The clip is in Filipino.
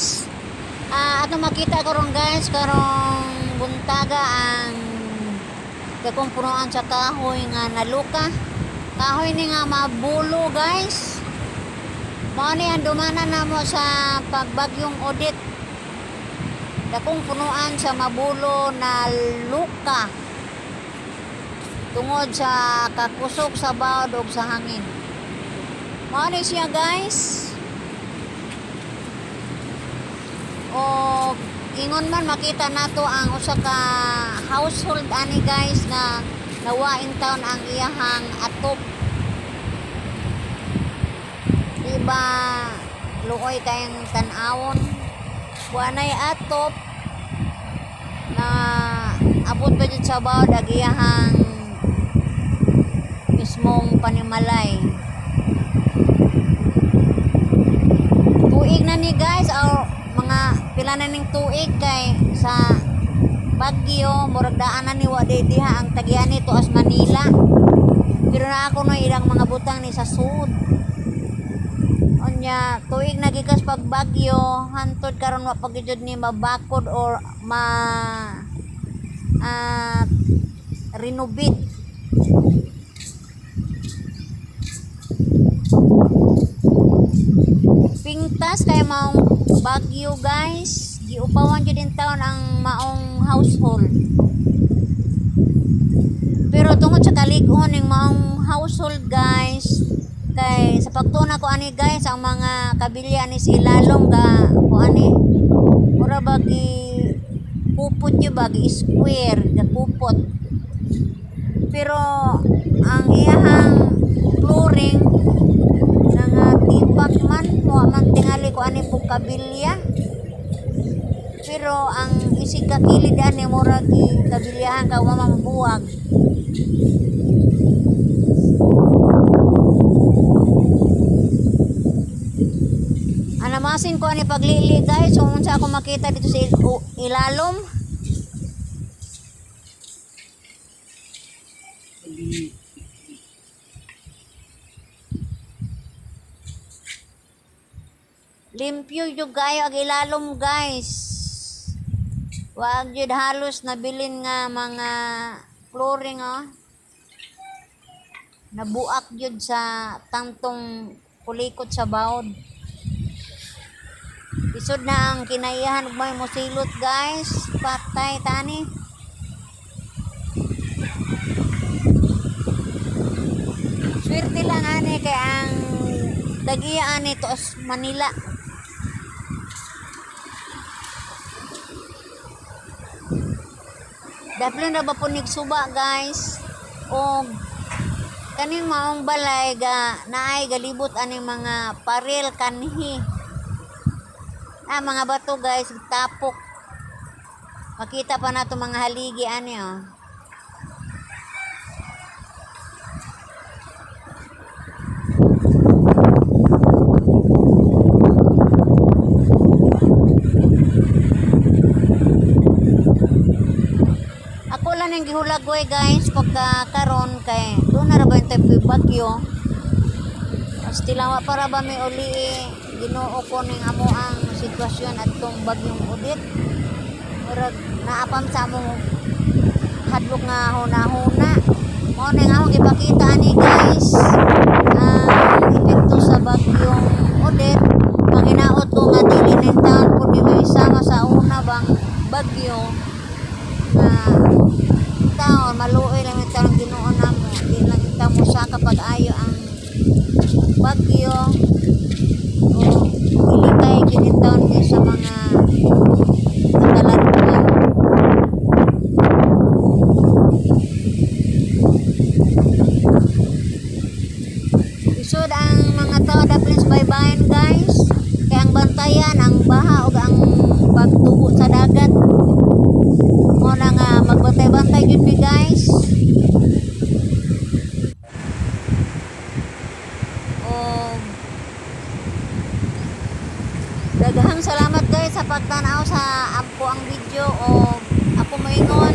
guys, ato makita karon guys, karong buntaga ang dakong punuan sa kahoy nga naluka. Kahoy ni nga mabulo guys. Mao ni ang dumanan namo sa pagbagyong Odette. Dakong punuan sa mabulo na luka tungod sa kakusog sa bawod ug sa hangin. Mao ni siya guys. O ingon man makita nato ang usa ka household ani guys na nawain taon ang iyahang atop. Diba luoy kayong tan-awon wanay atop na abot pa dyan sa bawod ang iyahang mismong panimalay. Tuig na ni guys o mga pila na ning tuig kay sa bagyo murag daanan ni wa diha ang tagian nito as Manila, pero na ako no ilang mga butang ni sa sud onya tuig nagikas pag bagyo hantod karon wa pagyud ni mabakod or renovate. Pingtas kay maong bagyo guys, giupawan jud din taon ang maong household. Pero tungod sa kalig-on ning maong household guys, kay sa pagtuna ko ani guys ang mga kabilya ni si lalong ga ko ani ora bagi kupot yu bagi square ga kupot. Pero ang iyahang flooring tipak man mo man tingali ko ani pug kabilya, pero ang isig kakilid ani murag kabilyahan ka wa mambuwag. Anamasin ko ani paglili guys kung unsa ako makita dito sa ilalom. Limpyo yung gayo ag ilalom guys. Wag jud halos nabilin nga mga flooring nabuak jud sa tangtong kulikot sa bawod. Isod na ang kinaiyahan ug may mosilot guys. Patay tani. Swerte lang ani kay ang dagiya ani to as Manila. Daplin na ba po nigsuba guys o kaning maong balay ga naay galibot ani mga paril kanhi mga bato guys tapok makita pa nato mga haligi ani ning gihulagoy guys pagka karon kay doon na ra ba yung type bagyo as tilawa para ba may uli Ginoo ko ning amo ang sitwasyon at tong bagyong Odette murag naapam sa amo hadlok nga huna-huna mo ning akong ipakita ani guys ang epekto sa bagyong Odette panginaot ko nga dili ning taon kun di may sama sa una bang bagyo taon maluoy lang ito ang Ginoo namo di lang ito mo sa kapag ayo ang bagyo o ilitay kinitaon niya sa mga katalantuan. Isod ang mga tao dapat baybayin guys kaya ang bantayan ang baha o ang pagtubo sa dagat muna nga magbantay-bantay yun mi guys. Daghang salamat guys sa pagtanaw sa ako ang video o ako moingon